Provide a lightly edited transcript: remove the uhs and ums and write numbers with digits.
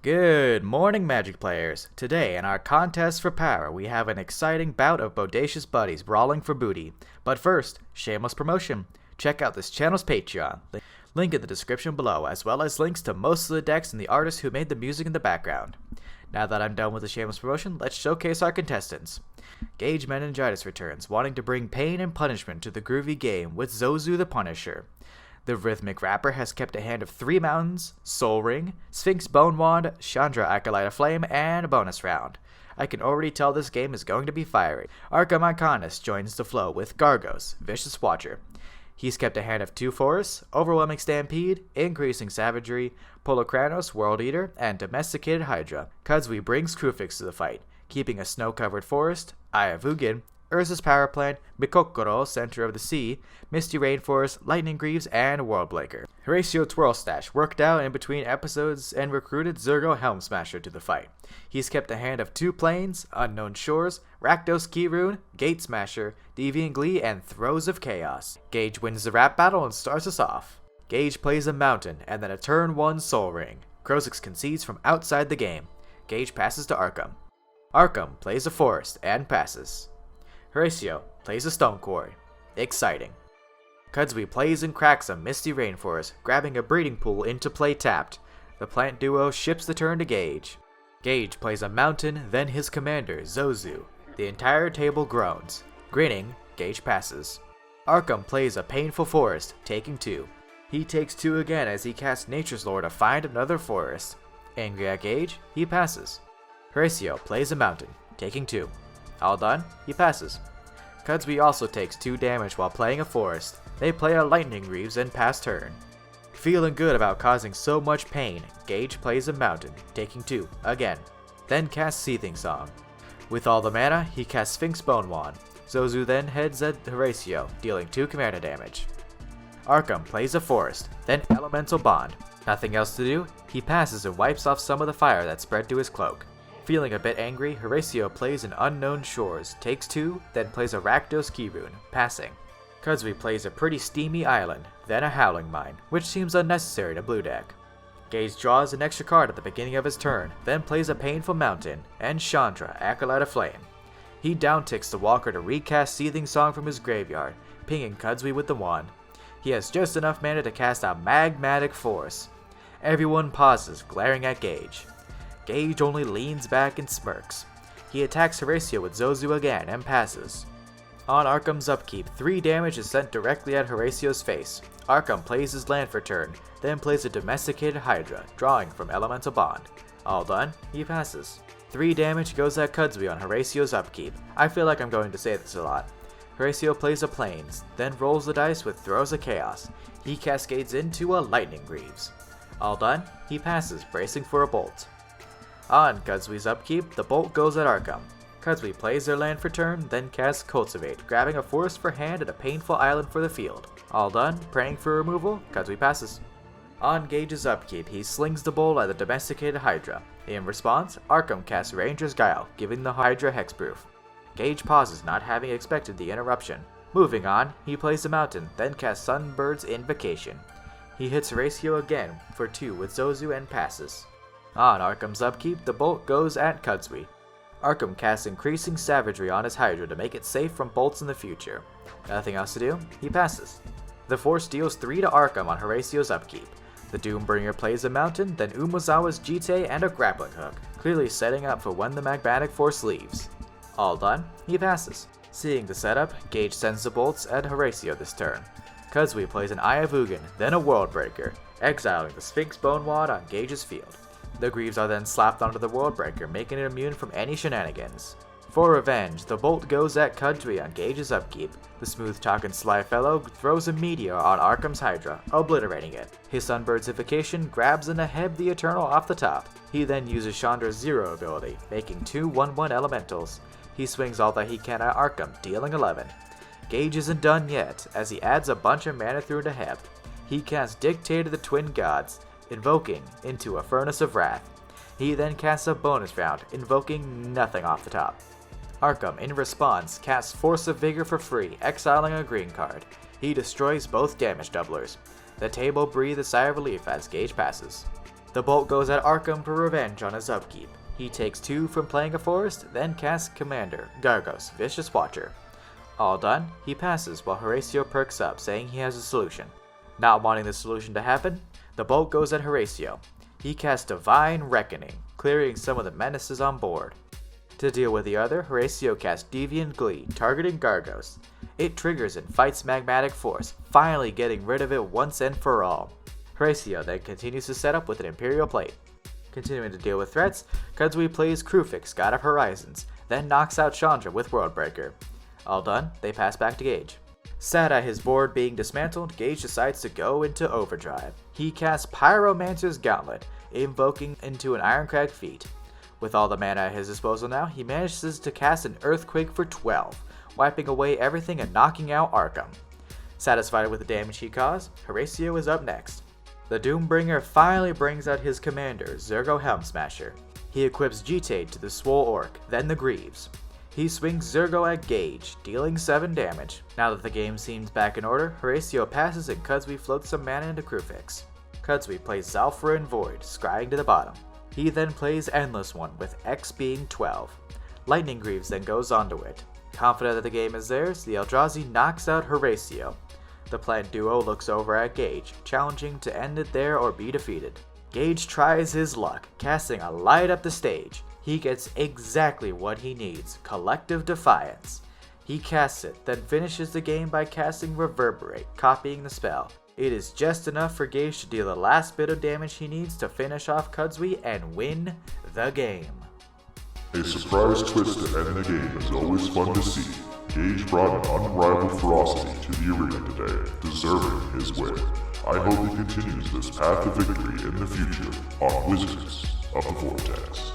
Good morning, Magic players! Today, in our contest for power, we have an exciting bout of bodacious buddies brawling for booty. But first, shameless promotion. Check out this channel's Patreon. Link in the description below, as well as links to most of the decks and the artists who made the music in the background. Now that I'm done with the shameless promotion, let's showcase our contestants. Gage Meningitis returns, wanting to bring pain and punishment to the groovy game with Zozu the Punisher. The Rhythmic Rapper has kept a hand of 3 mountains, Soul Ring, Sphinx Bone Wand, Chandra Acolyte of Flame, and a bonus round. I can already tell this game is going to be fiery. Arkham Iconis joins the flow with Gargos, Vicious Watcher. He's kept a hand of 2 forests, Overwhelming Stampede, Increasing Savagery, Polokranos, World Eater, and Domesticated Hydra. Kudzwi brings Krufix to the fight, keeping a snow-covered forest, Eye of Ugin, Urza's Power Plant, Mikokoro, Center of the Sea, Misty Rainforest, Lightning Greaves, and Worldbreaker. Horatio Twirlstash worked out in between episodes and recruited Zurgo Helm Smasher to the fight. He's kept a hand of 2 planes, Unknown Shores, Rakdos Keyrune, Gate Smasher, Deviant Glee, and Throes of Chaos. Gage wins the rap battle and starts us off. Gage plays a mountain and then a turn 1 Soul Ring. Krozix concedes from outside the game. Gage passes to Arkham. Arkham plays a forest and passes. Horatio plays a Stone Quarry. Exciting. Kudzwi plays and cracks a Misty Rainforest, grabbing a breeding pool into play tapped. The plant duo ships the turn to Gage. Gage plays a mountain, then his commander, Zozu. The entire table groans. Grinning, Gage passes. Arkham plays a painful forest, taking 2. He takes 2 again as he casts Nature's Lore to find another forest. Angry at Gage, he passes. Horatio plays a mountain, taking 2. All done, he passes. Kudzwi also takes 2 damage while playing a forest. They play a Lightning Greaves and pass turn. Feeling good about causing so much pain, Gage plays a mountain, taking 2 again. Then casts Seething Song. With all the mana, he casts Sphinx Bone Wand. Zozu then heads at Horatio, dealing 2 commander damage. Arkham plays a forest, then Elemental Bond. Nothing else to do, he passes and wipes off some of the fire that spread to his cloak. Feeling a bit angry, Horatio plays an Unknown Shores, takes 2, then plays a Rakdos Keyrune, passing. Kudzwi plays a pretty steamy island, then a Howling Mine, which seems unnecessary to blue deck. Gage draws an extra card at the beginning of his turn, then plays a Painful Mountain, and Chandra, Acolyte of Flame. He downticks the Walker to recast Seething Song from his graveyard, pinging Kudzwi with the wand. He has just enough mana to cast a Magmatic Force. Everyone pauses, glaring at Gage. Gage only leans back and smirks. He attacks Horatio with Zozu again and passes. On Arkham's upkeep, 3 damage is sent directly at Horatio's face. Arkham plays his land for turn, then plays a Domesticated Hydra, drawing from Elemental Bond. All done, he passes. 3 damage goes at Kudzwi on Horatio's upkeep. I feel like I'm going to say this a lot. Horatio plays a Plains, then rolls the dice with Throes of Chaos. He cascades into a Lightning Greaves. All done, he passes, bracing for a bolt. On Kudzwi's upkeep, the bolt goes at Arkham. Kudzwi plays their land for turn, then casts Cultivate, grabbing a forest for hand and a Painful Island for the field. All done, praying for removal, Kudzwi passes. On Gage's upkeep, he slings the bolt at the Domesticated Hydra. In response, Arkham casts Ranger's Guile, giving the Hydra hexproof. Gage pauses, not having expected the interruption. Moving on, he plays the mountain, then casts Sunbird's Invocation. He hits Horatio again for 2 with Zozu and passes. On Arkham's upkeep, the bolt goes at Kudzwi. Arkham casts Increasing Savagery on his Hydra to make it safe from bolts in the future. Nothing else to do, he passes. The Force deals 3 to Arkham on Horatio's upkeep. The Doombringer plays a mountain, then Umezawa's Jite and a Grappling Hook, clearly setting up for when the Magmatic Force leaves. All done, he passes. Seeing the setup, Gage sends the bolts at Horatio this turn. Kudzwi plays an Eye of Ugin, then a Worldbreaker, exiling the Sphinx Bone Wand on Gage's field. The Greaves are then slapped onto the Worldbreaker, making it immune from any shenanigans. For revenge, the bolt goes at Kudzwi on Gage's upkeep. The smooth-talking sly fellow throws a meteor on Arkham's Hydra, obliterating it. His Sunbird's Invocation grabs a Neheb the Eternal off the top. He then uses Chandra's Zero ability, making 2 1/1 elementals. He swings all that he can at Arkham, dealing 11. Gage isn't done yet, as he adds a bunch of mana through Neheb. He casts Dictate of the Twin Gods, invoking into a Furnace of Wrath. He then casts a bonus round, invoking nothing off the top. Arkham, in response, casts Force of Vigor for free, exiling a green card. He destroys both damage doublers. The table breathes a sigh of relief as Gage passes. The Bolt goes at Arkham for revenge on his upkeep. He takes 2 from playing a forest, then casts Commander, Gargos, Vicious Watcher. All done, he passes while Horatio perks up, saying he has a solution. Not wanting the solution to happen, the Bolt goes at Horatio. He casts Divine Reckoning, clearing some of the menaces on board. To deal with the other, Horatio casts Deviant Glee, targeting Gargos. It triggers and fights Magmatic Force, finally getting rid of it once and for all. Horatio then continues to set up with an Imperial Plate. Continuing to deal with threats, Kudzwi plays Krufix, God of Horizons, then knocks out Chandra with Worldbreaker. All done, they pass back to Gage. Sad at his board being dismantled, Gage decides to go into overdrive. He casts Pyromancer's Gauntlet, invoking into an Ironcrag feat. With all the mana at his disposal now, he manages to cast an Earthquake for 12, wiping away everything and knocking out Arkham. Satisfied with the damage he caused, Horatio is up next. The Doombringer finally brings out his commander, Zurgo Helmsmasher. He equips Jitade to the Swole Orc, then the Greaves. He swings Zurgo at Gage, dealing 7 damage. Now that the game seems back in order, Horatio passes and Kudzwi floats some mana into Krufix. Kudzwi plays Zalfra and Void, scrying to the bottom. He then plays Endless One, with X being 12. Lightning Greaves then goes onto it. Confident that the game is theirs, the Eldrazi knocks out Horatio. The plant duo looks over at Gage, challenging to end it there or be defeated. Gage tries his luck, casting a Light Up the Stage. He gets exactly what he needs, Collective Defiance. He casts it, then finishes the game by casting Reverberate, copying the spell. It is just enough for Gage to deal the last bit of damage he needs to finish off Kudzwi and win the game. A surprise twist to end the game is always fun to see. Gage brought an unrivaled ferocity to the arena today, deserving his win. I hope he continues this path to victory in the future on Wizards of the Vortex.